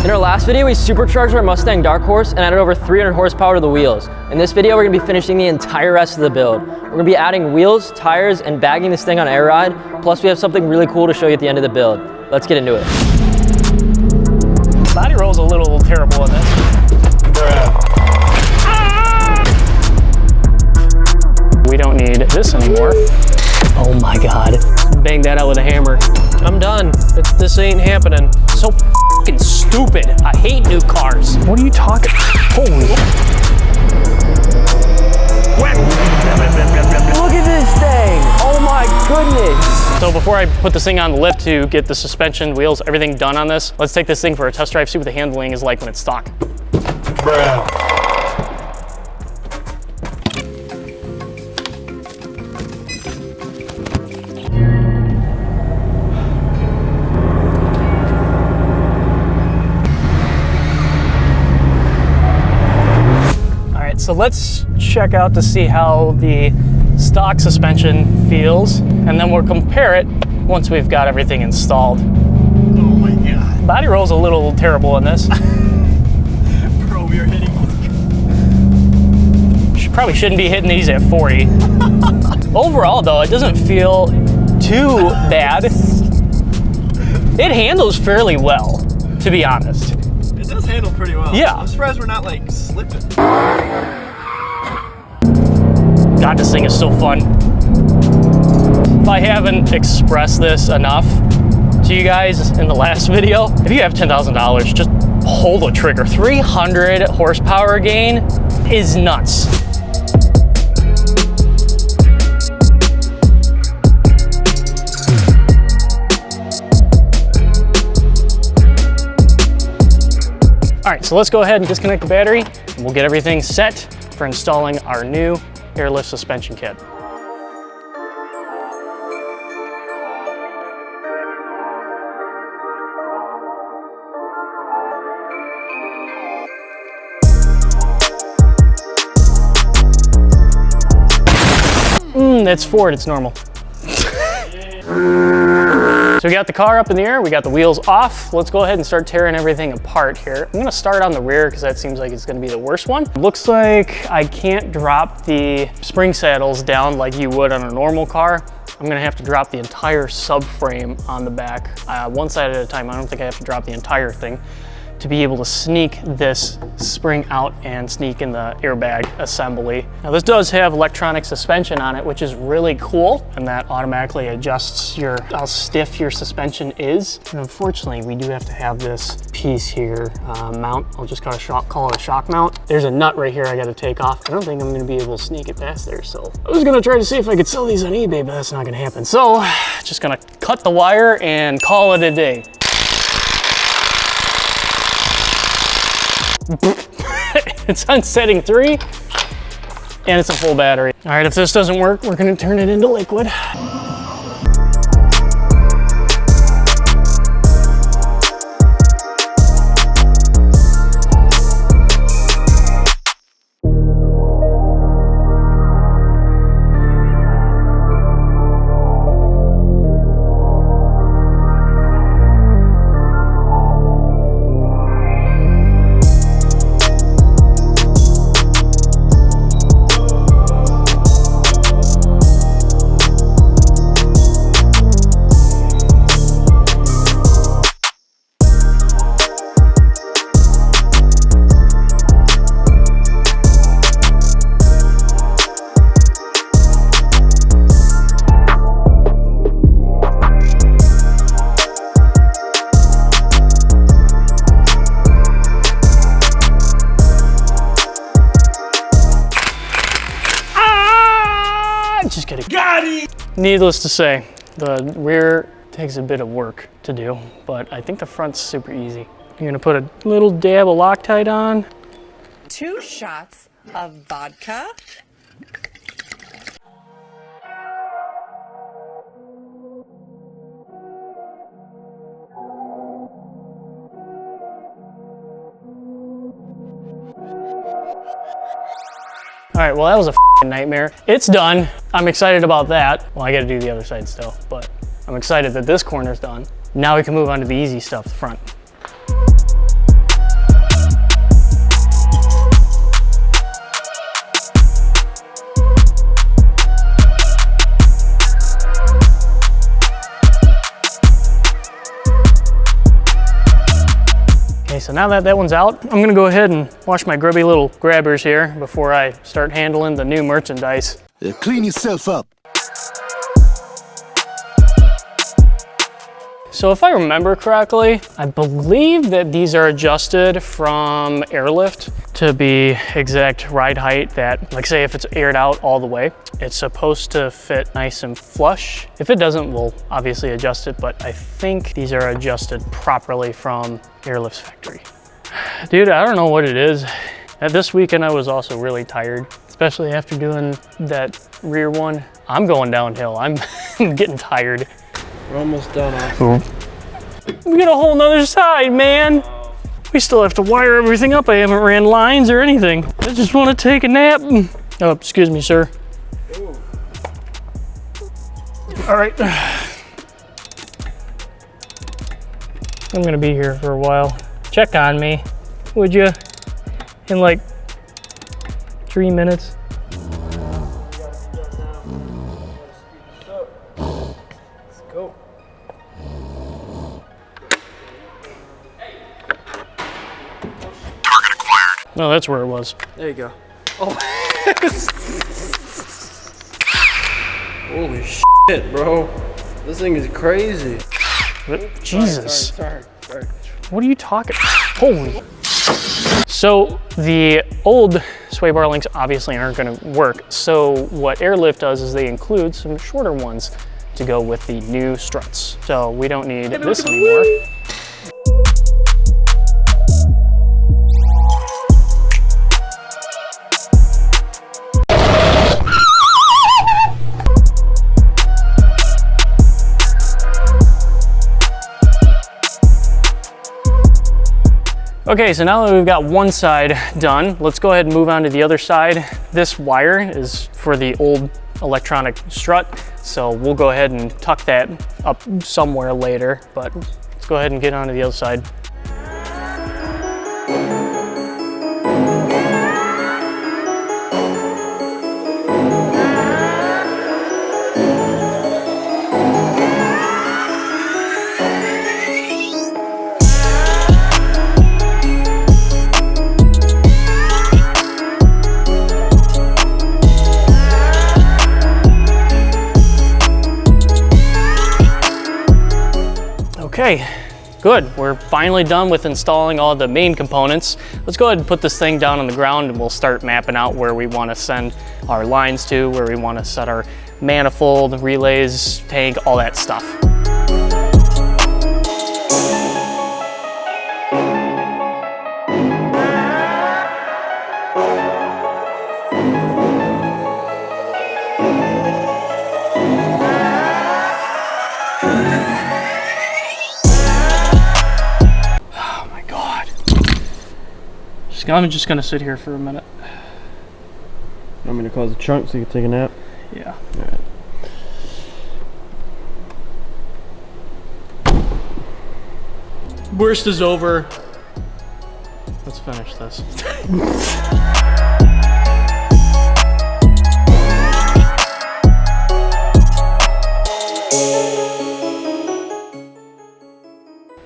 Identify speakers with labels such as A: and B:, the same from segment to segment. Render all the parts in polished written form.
A: In our last video, we supercharged our Mustang Dark Horse and added over 300 horsepower to the wheels. In this video, we're gonna be finishing the entire rest of the build. We're gonna be adding wheels, tires, and bagging this thing on air ride. Plus, we have something really cool to show you at the end of the build. Let's get into it.
B: Body roll's a little terrible in this. We don't need this anymore. Oh my God. Bang that out with a hammer.
C: I'm done. This ain't happening.
B: So fucking stupid. I hate new cars. What are you talking? Holy.
A: Look at this thing! Oh my goodness!
B: So before I put this thing on the lift to get the suspension, wheels, everything done on this, let's take this thing for a test drive, see what the handling is like when it's stock.
D: Bruh.
B: So let's check out to see how the stock suspension feels, and then we'll compare it once we've got everything installed.
D: Oh my God.
B: Body roll's a little terrible in this.
D: Bro, we are hitting these.
B: Probably shouldn't be hitting these at 40. Overall though, it doesn't feel too bad. It handles fairly well, to be honest.
D: It does handle pretty well.
B: Yeah.
D: I'm surprised we're not like slipping.
B: God, this thing is so fun. If I haven't expressed this enough to you guys in the last video, if you have $10,000, just pull the trigger. 300 horsepower gain is nuts. All right, so let's go ahead and disconnect the battery, and we'll get everything set for installing our new airlift suspension kit. That's Ford, it's normal. So we got the car up in the air, we got the wheels off. Let's go ahead and start tearing everything apart here. I'm gonna start on the rear because that seems like it's gonna be the worst one. Looks like I can't drop the spring saddles down like you would on a normal car. I'm gonna have to drop the entire subframe on the back, one side at a time. I don't think I have to drop the entire thing to be able to sneak this spring out and sneak in the airbag assembly. Now this does have electronic suspension on it, which is really cool, and that automatically adjusts how stiff your suspension is. And unfortunately, we do have to have this piece here mount. I'll just call it a shock mount. There's a nut right here I gotta take off. I don't think I'm gonna be able to sneak it past there, so I was gonna try to see if I could sell these on eBay, but that's not gonna happen. So, just gonna cut the wire and call it a day. It's on setting 3 and it's a full battery. All right, if this doesn't work, we're gonna turn it into liquid. Just kidding. Got it! Needless to say, the rear takes a bit of work to do, but I think the front's super easy. You're gonna put a little dab of Loctite on.
E: 2 shots of vodka.
B: All right, well, that was a f***ing nightmare. It's done. I'm excited about that. Well, I gotta do the other side still, but I'm excited that this corner's done. Now we can move on to the easy stuff, the front. Okay, so now that that one's out, I'm gonna go ahead and wash my grubby little grabbers here before I start handling the new merchandise.
F: Clean yourself up.
B: So if I remember correctly, I believe that these are adjusted from airlift to be exact ride height that, like say if it's aired out all the way, it's supposed to fit nice and flush. If it doesn't, we'll obviously adjust it, but I think these are adjusted properly from Airlift's factory. Dude, I don't know what it is. At this weekend, I was also really tired, especially after doing that rear one. I'm going downhill. I'm getting tired.
C: We're almost done. Austin.
B: We got a whole nother side, man. We still have to wire everything up. I haven't ran lines or anything. I just want to take a nap. Oh, excuse me, sir. All right. I'm gonna be here for a while. Check on me, would you? In like 3 minutes. No, that's where it was.
C: There you go. Oh. Holy shit, bro. This thing is crazy.
B: Jesus.
C: Sorry.
B: What are you talking? Holy. So the old sway bar links obviously aren't gonna work. So what Airlift does is they include some shorter ones to go with the new struts. So we don't need this anymore. Okay, so now that we've got one side done, let's go ahead and move on to the other side. This wire is for the old electronic strut, so we'll go ahead and tuck that up somewhere later, but let's go ahead and get on to the other side. Okay, good. We're finally done with installing all the main components. Let's go ahead and put this thing down on the ground and we'll start mapping out where we want to send our lines to, where we want to set our manifold, relays, tank, all that stuff. I'm just gonna sit here for a minute.
C: You want me to close the trunk so you can take a nap?
B: Yeah.
C: All right.
B: Worst is over. Let's finish this.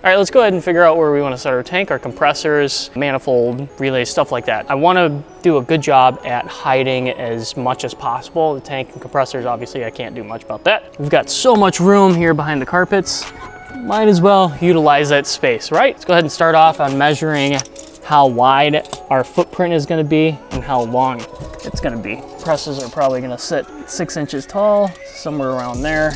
B: All right, let's go ahead and figure out where we want to set our tank, our compressors, manifold, relays, stuff like that. I want to do a good job at hiding as much as possible. The tank and compressors, obviously, I can't do much about that. We've got so much room here behind the carpets. Might as well utilize that space, right? Let's go ahead and start off on measuring how wide our footprint is going to be and how long it's going to be. Presses are probably going to sit 6 inches tall, somewhere around there.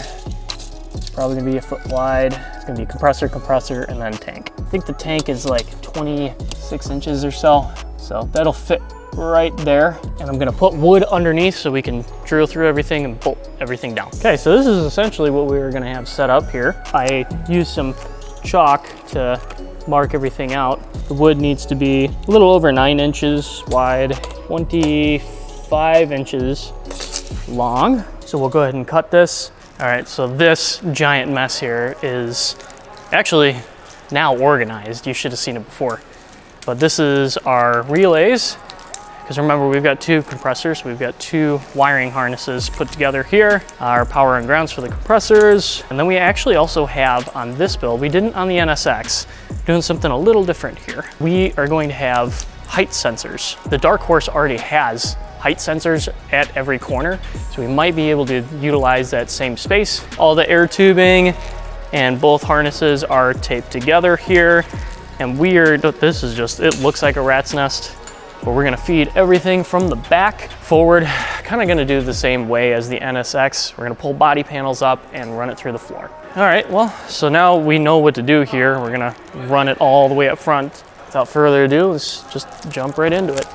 B: It's probably going to be a foot wide. It's going to be compressor, and then tank. I think the tank is like 26 inches or so. So that'll fit right there. And I'm going to put wood underneath so we can drill through everything and bolt everything down. Okay, so this is essentially what we were going to have set up here. I used some chalk to mark everything out. The wood needs to be a little over 9 inches wide, 25 inches long. So we'll go ahead and cut this. All right, so this giant mess here is actually now organized. You should have seen it before. But this is our relays. because remember, we've got 2 compressors. We've got 2 wiring harnesses put together here, our power and grounds for the compressors. And then we actually also have on this build, we didn't on the NSX, doing something a little different here. We are going to have height sensors. The Dark Horse already has height sensors at every corner, so we might be able to utilize that same space. All the air tubing and both harnesses are taped together here. And this is just, it looks like a rat's nest, but we're gonna feed everything from the back forward, kind of gonna do the same way as the NSX. We're gonna pull body panels up and run it through the floor. All right, well, so now we know what to do here. We're gonna run it all the way up front. Without further ado, let's just jump right into it.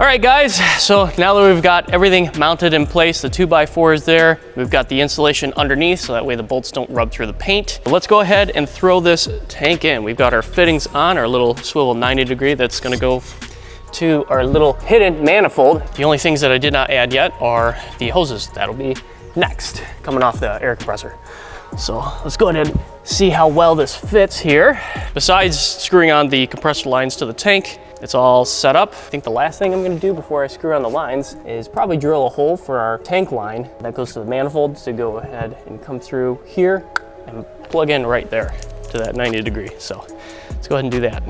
B: All right, guys, so now that we've got everything mounted in place, the 2x4 is there, we've got the insulation underneath so that way the bolts don't rub through the paint. But let's go ahead and throw this tank in. We've got our fittings on, our little swivel 90-degree that's gonna go to our little hidden manifold. The only things that I did not add yet are the hoses. That'll be next, coming off the air compressor. So let's go ahead and see how well this fits here. Besides screwing on the compressor lines to the tank, it's all set up. I think the last thing I'm gonna do before I screw on the lines is probably drill a hole for our tank line that goes to the manifold to go ahead and come through here and plug in right there to that 90-degree. So let's go ahead and do that.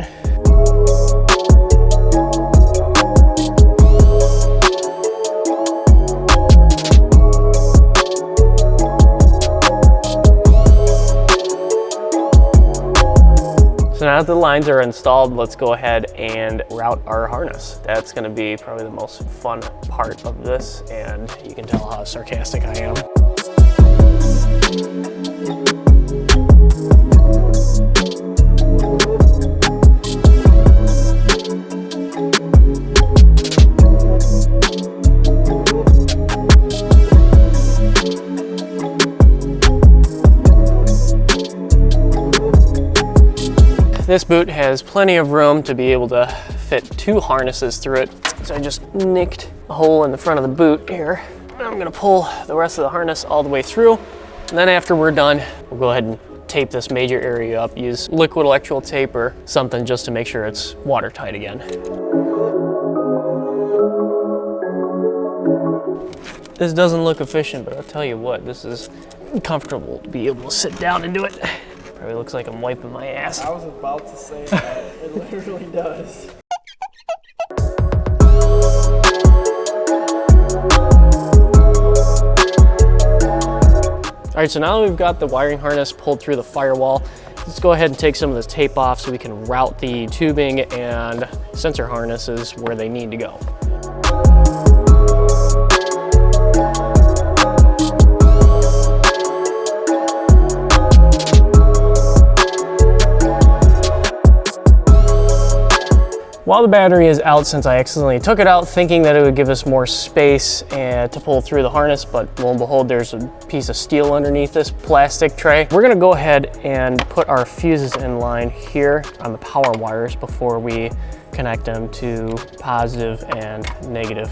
B: So now that the lines are installed, let's go ahead and route our harness. That's gonna be probably the most fun part of this, and you can tell how sarcastic I am. This boot has plenty of room to be able to fit 2 harnesses through it. So I just nicked a hole in the front of the boot here. And I'm gonna pull the rest of the harness all the way through. And then after we're done, we'll go ahead and tape this major area up. Use liquid electrical tape or something just to make sure it's watertight again. This doesn't look efficient, but I'll tell you what, this is comfortable to be able to sit down and do it. Probably looks like I'm wiping my ass.
D: I was about to say that. It literally does.
B: All right, so now that we've got the wiring harness pulled through the firewall, let's go ahead and take some of this tape off so we can route the tubing and sensor harnesses where they need to go. While the battery is out, since I accidentally took it out thinking that it would give us more space to pull through the harness, but lo and behold, there's a piece of steel underneath this plastic tray. We're gonna go ahead and put our fuses in line here on the power wires before we connect them to positive and negative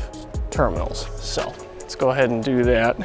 B: terminals. So let's go ahead and do that.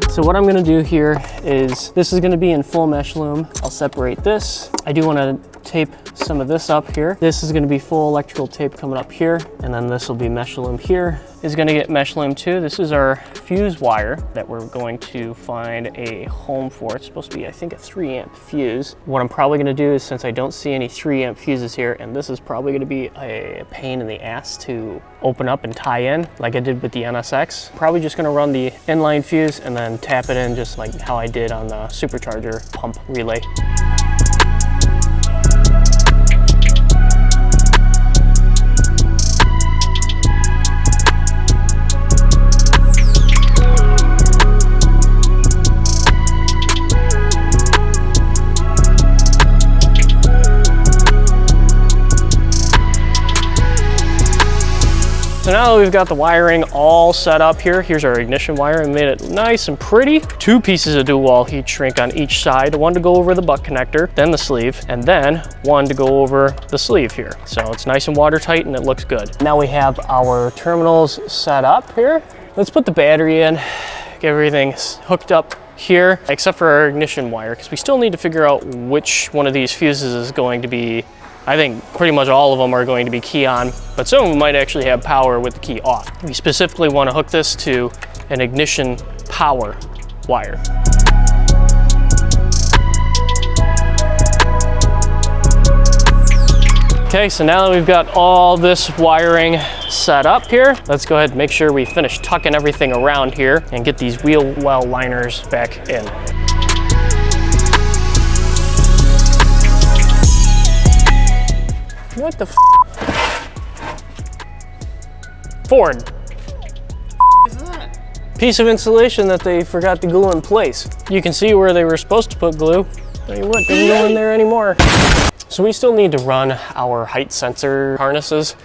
B: So what I'm gonna do here is, this is gonna be in full mesh loom. I'll separate this. I do wanna tape some of this up here. This is gonna be full electrical tape coming up here, and then this will be mesh loom here. Is gonna get mesh loom too. This is our fuse wire that we're going to find a home for. It's supposed to be, I think, a 3-amp fuse. What I'm probably gonna do is, since I don't see any 3-amp fuses here, and this is probably gonna be a pain in the ass to open up and tie in, like I did with the NSX, probably just gonna run the inline fuse and then tap it in just like how I did on the supercharger pump relay. So now that we've got the wiring all set up here, here's our ignition wire and made it nice and pretty. 2 pieces of dual wall heat shrink on each side, 1 to go over the butt connector, then the sleeve, and then 1 to go over the sleeve here. So it's nice and watertight and it looks good. Now we have our terminals set up here. Let's put the battery in, get everything hooked up here, except for our ignition wire, because we still need to figure out which one of these fuses is going to be, I think pretty much all of them are going to be key on, but some of them might actually have power with the key off. We specifically want to hook this to an ignition power wire. Okay, so now that we've got all this wiring set up here, let's go ahead and make sure we finish tucking everything around here and get these wheel well liners back in. What the f? Ford.
D: Is that?
B: Piece of insulation that they forgot to glue in place. You can see where they were supposed to put glue. Tell you what, doesn't go in there anymore. So we still need to run our height sensor harnesses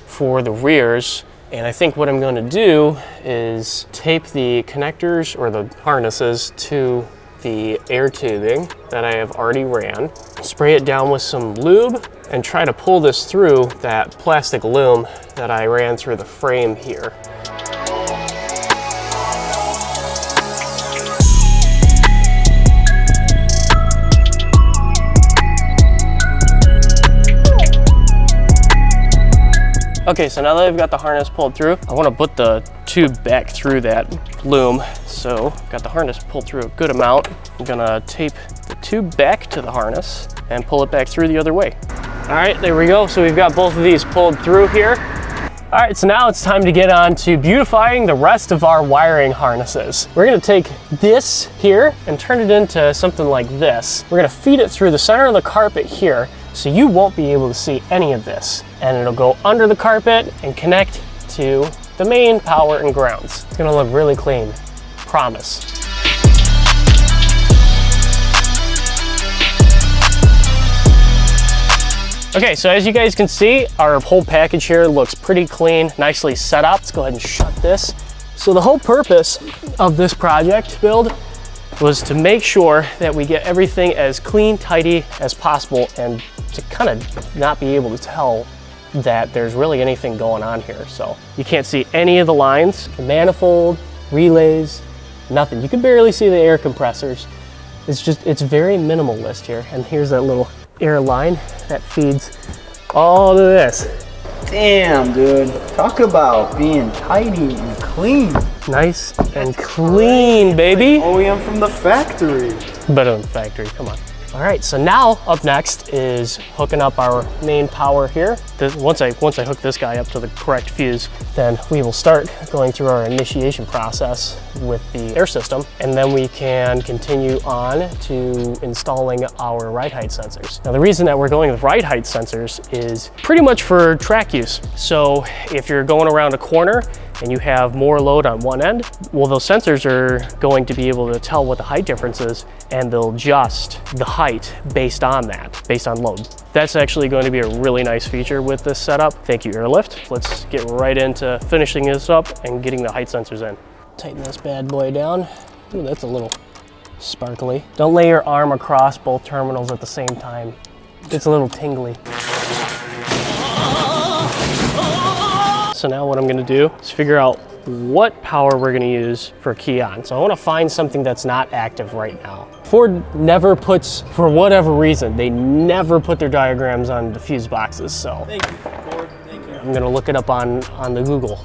B: for the rears. And I think what I'm going to do is tape the connectors or the harnesses to the air tubing that I have already ran, spray it down with some lube, and try to pull this through that plastic loom that I ran through the frame here. Okay, so now that I've got the harness pulled through, I want to put the tube back through that loom. So, got the harness pulled through a good amount. I'm gonna tape the tube back to the harness and pull it back through the other way. All right, there we go. So we've got both of these pulled through here. All right, so now it's time to get on to beautifying the rest of our wiring harnesses. We're gonna take this here and turn it into something like this. We're gonna feed it through the center of the carpet here, so you won't be able to see any of this. And it'll go under the carpet and connect to the main power and grounds. It's gonna look really clean, promise. Okay, so as you guys can see, our whole package here looks pretty clean, nicely set up. Let's go ahead and shut this. So the whole purpose of this project build was to make sure that we get everything as clean, tidy as possible, and to kind of not be able to tell that there's really anything going on here. So you can't see any of the lines, the manifold, relays, nothing. You can barely see the air compressors. It's very minimalist here. And here's that little air line that feeds all of this.
D: Damn, dude. Talk about being tidy and clean.
B: Nice and clean, baby.
D: OEM from the factory.
B: Better than the factory, come on. All right, so now up next is hooking up our main power here. Once I hook this guy up to the correct fuse, then we will start going through our initiation process with the air system, and then we can continue on to installing our ride height sensors. Now the reason that we're going with ride height sensors is pretty much for track use. So if you're going around a corner and you have more load on one end, well, those sensors are going to be able to tell what the height difference is, and they'll adjust the height based on that, based on load. That's actually going to be a really nice feature with this setup. Thank you, Airlift. Let's get right into finishing this up and getting the height sensors in. Tighten this bad boy down. Ooh, that's a little sparkly. Don't lay your arm across both terminals at the same time. It's a little tingly. So now what I'm gonna do is figure out what power we're gonna use for key on. So I wanna find something that's not active right now. Ford never puts, for whatever reason, they never put their diagrams on the fuse boxes, so.
D: Thank you, Ford. Thank you.
B: I'm gonna look it up on the Google.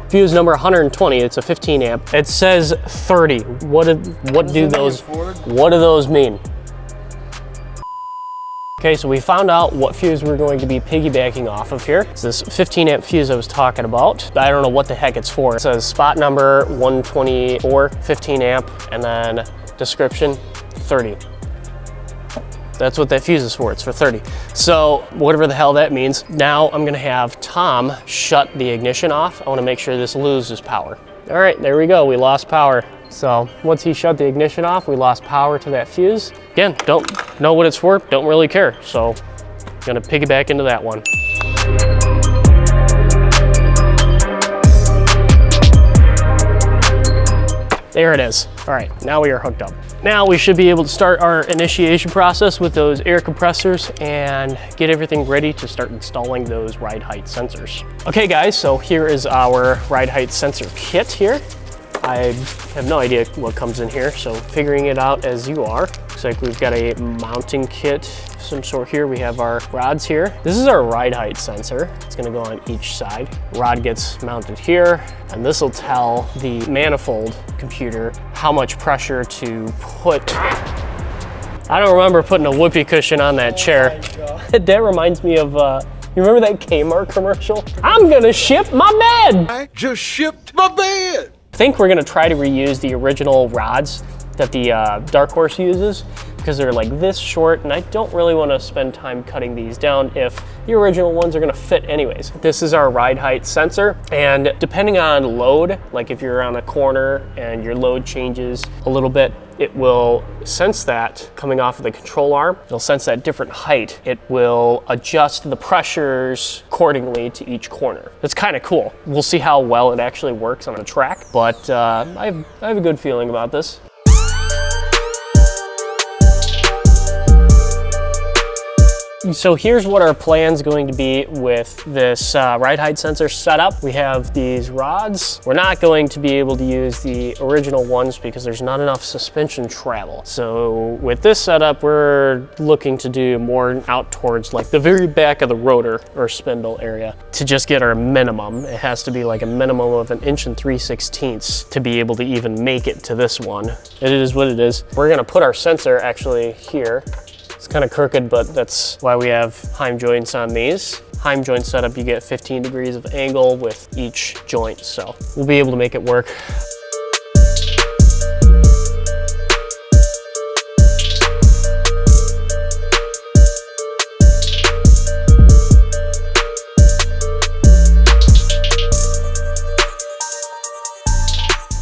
B: Fuse number 120, it's a 15 amp. It says 30. What do those mean? Okay, so we found out what fuse we're going to be piggybacking off of here. It's this 15 amp fuse I was talking about. I don't know what the heck it's for. It says spot number 124, 15 amp, and then description 30. That's what that fuse is for, it's for 30. So whatever the hell that means, now I'm gonna have Tom shut the ignition off. I wanna make sure this loses power. All right, there we go, we lost power. So once he shut the ignition off, we lost power to that fuse. Again, don't know what it's for, don't really care. So gonna piggyback into that one. There it is. All right, now we are hooked up. Now we should be able to start our initiation process with those air compressors and get everything ready to start installing those ride height sensors. Okay guys, so here is our ride height sensor kit here. I have no idea what comes in here, so figuring it out as you are. Looks like we've got a mounting kit of some sort here. We have our rods here. This is our ride height sensor. It's gonna go on each side. Rod gets mounted here, and this will tell the manifold computer how much pressure to put. I don't remember putting a whoopee cushion on that chair. That reminds me of, you remember that Kmart commercial? I'm gonna ship my bed.
F: I just shipped my bed.
B: I think we're gonna try to reuse the original rods that the Dark Horse uses because they're like this short, and I don't really wanna spend time cutting these down if the original ones are gonna fit anyways. This is our ride height sensor, and depending on load, like if you're on a corner and your load changes a little bit, it will sense that coming off of the control arm. It'll sense that different height. It will adjust the pressures accordingly to each corner. It's kind of cool. We'll see how well it actually works on a track, but I have a good feeling about this. So here's what our plan's going to be with this ride height sensor setup. We have these rods. We're not going to be able to use the original ones because there's not enough suspension travel. So with this setup, we're looking to do more out towards like the very back of the rotor or spindle area to just get our minimum. It has to be like a minimum of 1 3/16 inches to be able to even make it to this one. It is what it is. We're gonna put our sensor actually here. It's kind of crooked, but that's why we have heim joints on these. Heim joint setup, you get 15 degrees of angle with each joint, so we'll be able to make it work.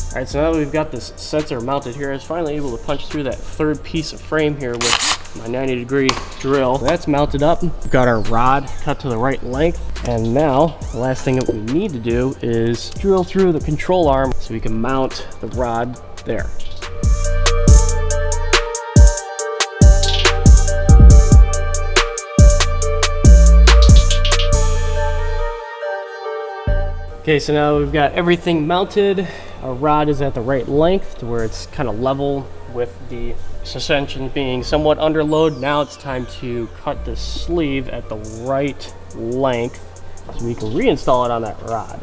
B: All right, so now that we've got this sensor mounted here, I was finally able to punch through that third piece of frame here with my 90-degree drill. That's mounted up. We've got our rod cut to the right length. And now the last thing that we need to do is drill through the control arm so we can mount the rod there. Okay, so now we've got everything mounted. Our rod is at the right length to where it's kind of level with the suspension being somewhat under load. Now it's time to cut the sleeve at the right length so we can reinstall it on that rod.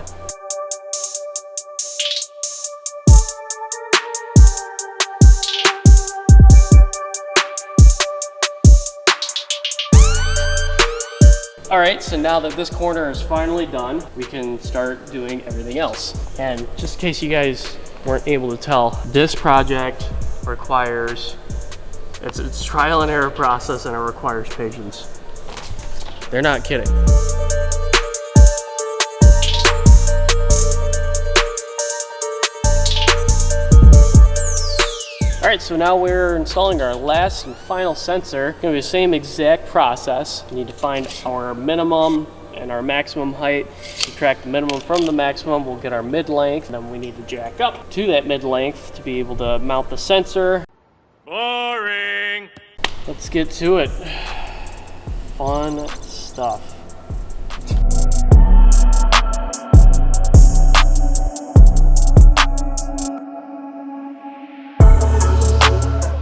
B: All right, so now that this corner is finally done, we can start doing everything else. And just in case you guys weren't able to tell, this project requires, it's trial and error process, and it requires patience. They're not kidding. All right, so now we're installing our last and final sensor. It's gonna be the same exact process. We need to find our minimum and our maximum height, subtract the minimum from the maximum, we'll get our mid-length, then we need to jack up to that mid-length to be able to mount the sensor. Boring! Let's get to it. Fun stuff.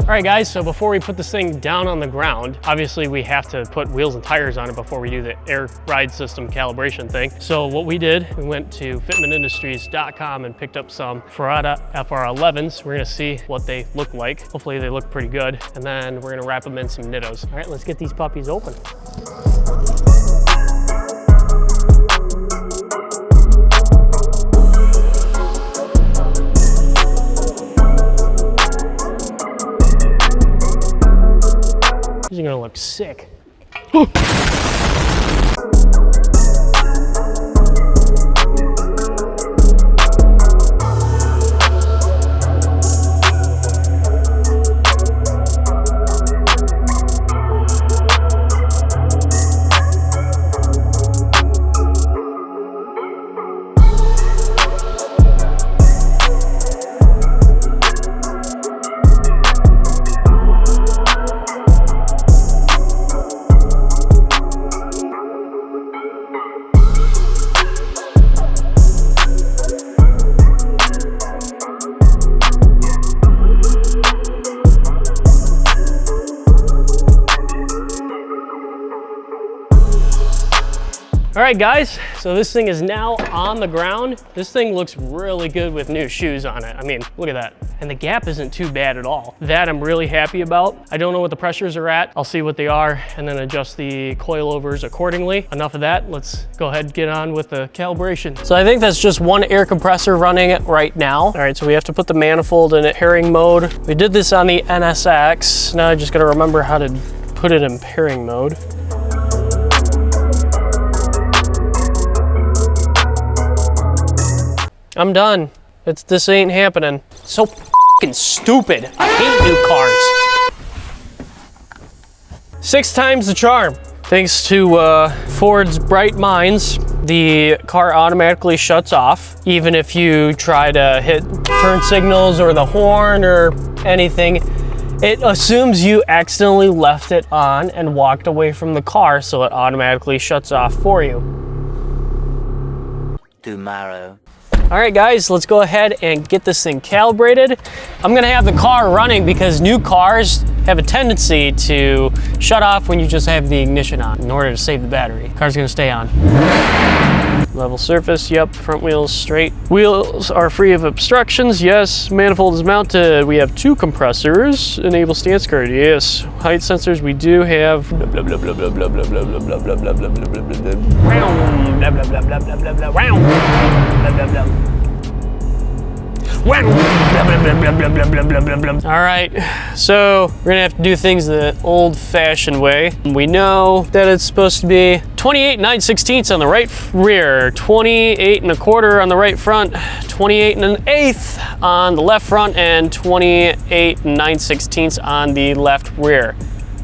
B: All right guys, so before we put this thing down on the ground, obviously we have to put wheels and tires on it before we do the air ride system calibration thing. So what we did, we went to fitmentindustries.com and picked up some Ferrata FR11s. We're gonna see what they look like. Hopefully they look pretty good. And then we're gonna wrap them in some Nittos. All right, let's get these puppies open. These are gonna look sick. right, guys, so this thing is now on the ground. This thing looks really good with new shoes on it. I mean, look at that. And the gap isn't too bad at all. That I'm really happy about. I don't know what the pressures are at. I'll see what they are and then adjust the coilovers accordingly. Enough of that. Let's go ahead and get on with the calibration. So I think that's just one air compressor running right now. All right, so we have to put the manifold in pairing mode. We did this on the NSX. Now I just gotta remember how to put it in pairing mode. I'm done. This ain't happening. So fucking stupid. I hate new cars. 6 times the charm. Thanks to Ford's bright minds, the car automatically shuts off. Even if you try to hit turn signals or the horn or anything, it assumes you accidentally left it on and walked away from the car, so it automatically shuts off for you.
G: Tomorrow.
B: All right, guys, let's go ahead and get this thing calibrated. I'm gonna have the car running because new cars have a tendency to shut off when you just have the ignition on in order to save the battery. Car's gonna stay on. Level surface, yep. Front wheels straight. Wheels are free of obstructions, yes. Manifold is mounted. We have 2 compressors. Enable stance guard, yes. Height sensors, we do have. All right, so we're gonna have to do things the old-fashioned way. We know that it's supposed to be 28 9/16 on the right rear, 28 1/4 on the right front, 28 1/8 on the left front, and 28 9/16 on the left rear.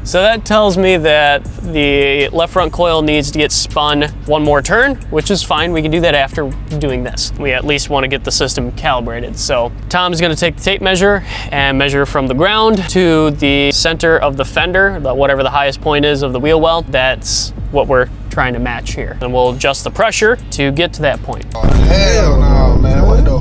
B: So that tells me that the left front coil needs to get spun 1 more turn, which is fine. We can do that after doing this. We at least want to get the system calibrated. So Tom's going to take the tape measure and measure from the ground to the center of the fender, whatever the highest point is of the wheel well. That's what we're trying to match here. And we'll adjust the pressure to get to that point.
F: Oh, hell no, man. What the?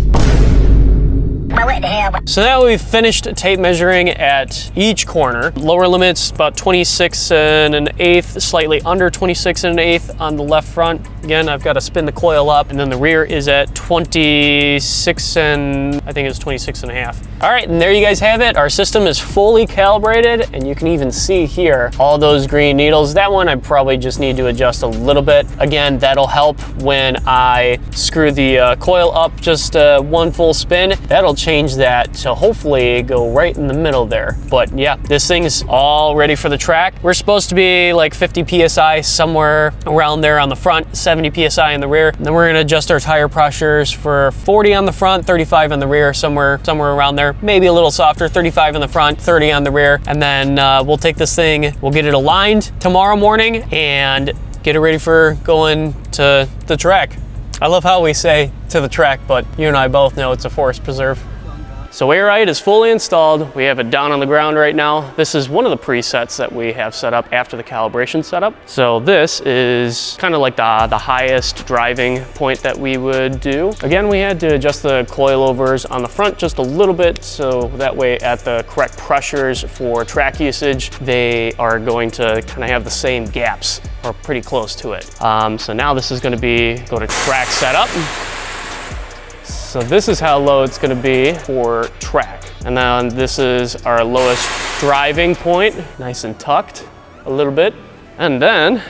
B: So now we've finished tape measuring at each corner. Lower limit's about 26 1/8, slightly under 26 1/8 on the left front. Again, I've got to spin the coil up, and then the rear is at 26 and I think it's 26 1/2. All right, and there you guys have it. Our system is fully calibrated, and you can even see here all those green needles. That one I probably just need to adjust a little bit. Again, that'll help when I screw the coil up just 1 full spin. That'll change that to hopefully go right in the middle there. But yeah, this thing's all ready for the track. We're supposed to be like 50 PSI somewhere around there on the front, 70 PSI in the rear. And then we're gonna adjust our tire pressures for 40 on the front, 35 on the rear, somewhere around there. Maybe a little softer, 35 in the front, 30 on the rear. And then we'll take this thing, we'll get it aligned tomorrow morning and get it ready for going to the track. I love how we say to the track, but you and I both know it's a forest preserve. So Airite is fully installed. We have it down on the ground right now. This is one of the presets that we have set up after the calibration setup. So this is kind of like the highest driving point that we would do. Again, we had to adjust the coilovers on the front just a little bit, so that way at the correct pressures for track usage, they are going to kind of have the same gaps or pretty close to it. So now this is going to go to track setup. So this is how low it's going to be for track. And then this is our lowest driving point, nice and tucked a little bit. And then,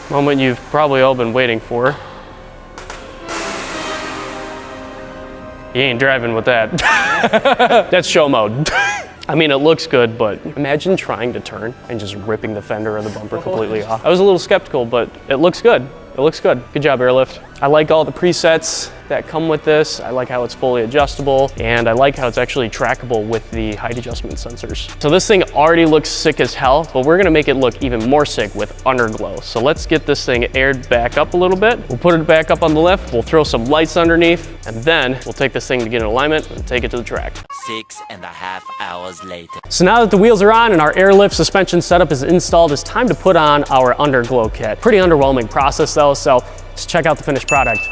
B: moment you've probably all been waiting for. You ain't driving with that. That's show mode. I mean, it looks good, but imagine trying to turn and just ripping the fender or the bumper completely off. I was a little skeptical, but it looks good. It looks good. Good job, Airlift. I like all the presets that come with this. I like how it's fully adjustable, and I like how it's actually trackable with the height adjustment sensors. So this thing already looks sick as hell, but we're gonna make it look even more sick with underglow. So let's get this thing aired back up a little bit. We'll put it back up on the lift. We'll throw some lights underneath, and then we'll take this thing to get in alignment and take it to the track.
G: 6.5 hours later.
B: So now that the wheels are on and our airlift suspension setup is installed, it's time to put on our underglow kit. Pretty underwhelming process though, so let's check out the finished product.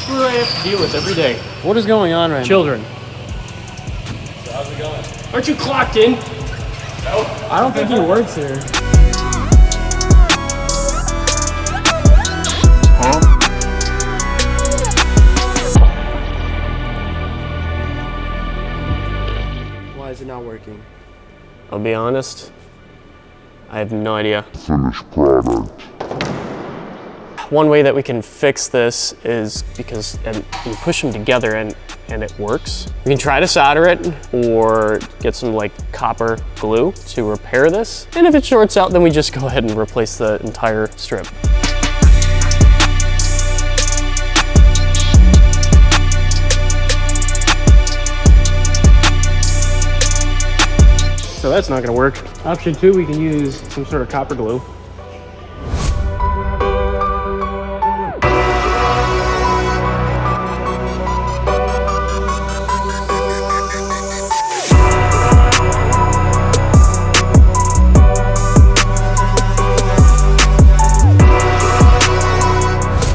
B: What do I have to deal with every day?
C: What is going on right
B: Children. How's it going? Aren't you clocked in? No.
C: I don't think he works here. Why is it not working?
B: I'll be honest, I have no idea.
H: Finished product.
B: One way that we can fix this is because you push them together and it works. We can try to solder it or get some like copper glue to repair this. And if it shorts out, then we just go ahead and replace the entire strip. So that's not gonna work. Option 2, we can use some sort of copper glue.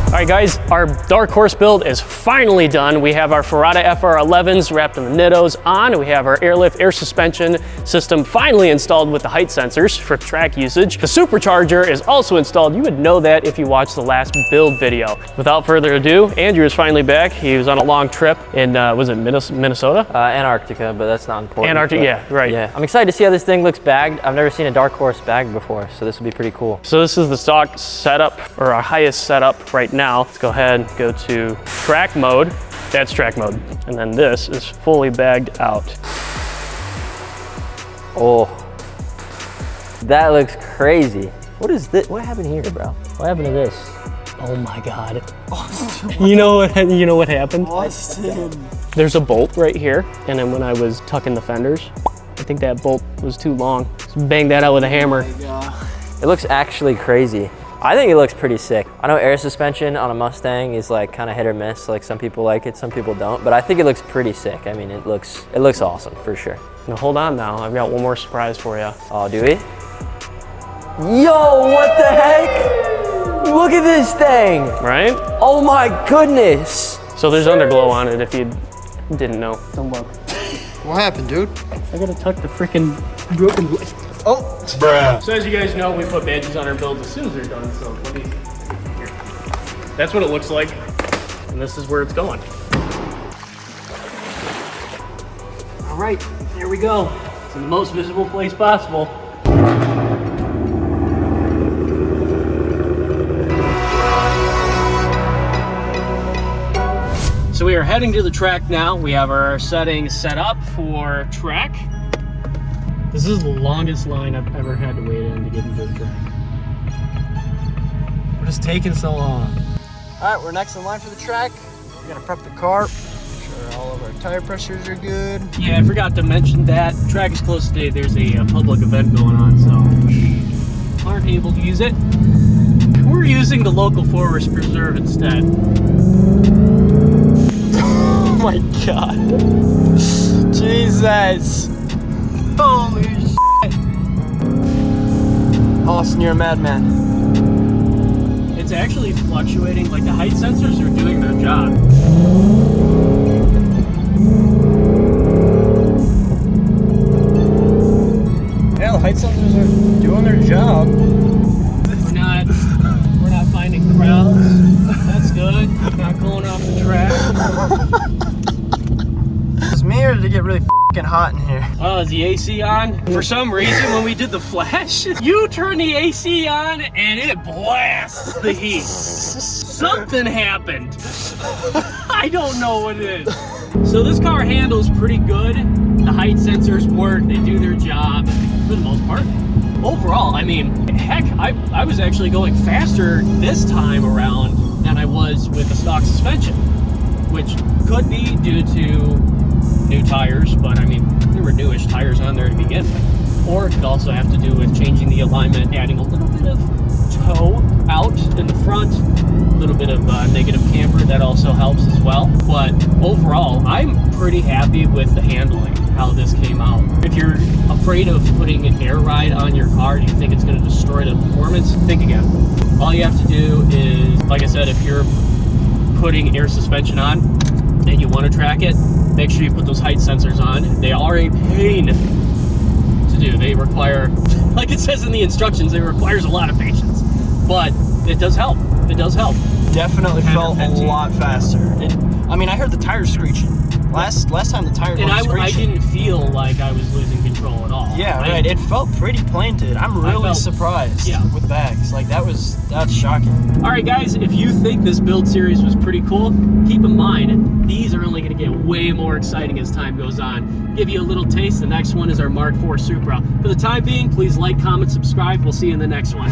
B: All right guys, our Dark Horse build is finally done. We have our Ferrata FR11s wrapped in the Nittos on. We have our airlift air suspension system finally installed with the height sensors for track usage. The supercharger is also installed. You would know that if you watched the last build video. Without further ado, Andrew is finally back. He was on a long trip in, was it Minnesota?
A: Antarctica, but that's not important.
B: Antarctica, yeah, right.
A: Yeah, I'm excited to see how this thing looks bagged. I've never seen a Dark Horse bagged before, so this will be pretty cool.
B: So this is the stock setup, or our highest setup right now. Let's go ahead and go to track mode. That's track mode. And then this is fully bagged out.
A: Oh, that looks crazy. What is this? What happened here, bro? What happened to this?
B: Oh my God. Austin. You know what happened?
C: Austin.
B: There's a bolt right here. And then when I was tucking the fenders, I think that bolt was too long. Just bang that out with a hammer.
C: Oh my God.
A: It looks actually crazy. I think it looks pretty sick. I know air suspension on a Mustang is like kind of hit or miss. Like some people like it, some people don't. But I think it looks pretty sick. I mean, it looks awesome for sure.
B: Now hold on now. I've got one more surprise for you.
A: Oh, do we? Yo, what the heck? Look at this thing.
B: Right?
A: Oh my goodness.
B: So there's underglow on it if you didn't know. Don't look.
D: What happened, dude?
B: I gotta tuck the freaking broken.
D: Oh,
F: Bruh.
B: So as you guys know, we put badges on our builds as soon as they're done, so let me, here. That's what it looks like, and this is where it's going. All right, here we go. It's in the most visible place possible. So we are heading to the track now. We have our settings set up for track. This is the longest line I've ever had to wait in to get into the track.
C: What is taking so long? All right, we're next in line for the track. We're gonna prep the car, make sure all of our tire pressures are good.
B: Yeah, I forgot to mention that. Track is closed today. There's a public event going on, so we aren't able to use it. We're using the local forest preserve instead.
C: Oh my God. Jesus. Holy shit. Austin, you're a madman.
B: It's actually fluctuating. Like the height sensors are doing their job.
C: Yeah, the height sensors are doing their job.
B: We're not finding crowds. That's good. Not going off the track.
C: Is me or did it get really f***ing hot in here?
B: Oh, is the AC on? For some reason, when we did the flash, you turn the AC on and it blasts the heat. Something happened. I don't know what it is. So this car handles pretty good. The height sensors work, they do their job for the most part. Overall, I mean, heck, I was actually going faster this time around than I was with the stock suspension, which could be due to new tires, but I mean, there were newish tires on there to begin with. Or it could also have to do with changing the alignment, adding a little bit of toe out in the front, a little bit of negative camber, that also helps as well. But overall, I'm pretty happy with the handling, how this came out. If you're afraid of putting an air ride on your car, and you think it's going to destroy the performance, think again. All you have to do is, like I said, if you're putting air suspension on,
A: and you want to track it, make sure you put those height sensors on. They are a pain to do. They require, like it says in the instructions, it requires a lot of patience. But it does help. It does help.
C: Definitely felt a lot faster. I mean, I heard the tires screeching. Last time the tires were screeching.
A: I didn't feel like I was losing control at all.
C: Yeah, right. It felt pretty planted. I'm really surprised with bags. Like that's shocking.
A: All right, guys, if you think this build series was pretty cool, keep in mind, these are only going to get way more exciting as time goes on. Give you a little taste. The next one is our Mark IV Supra. For the time being, please like, comment, subscribe. We'll see you in the next one.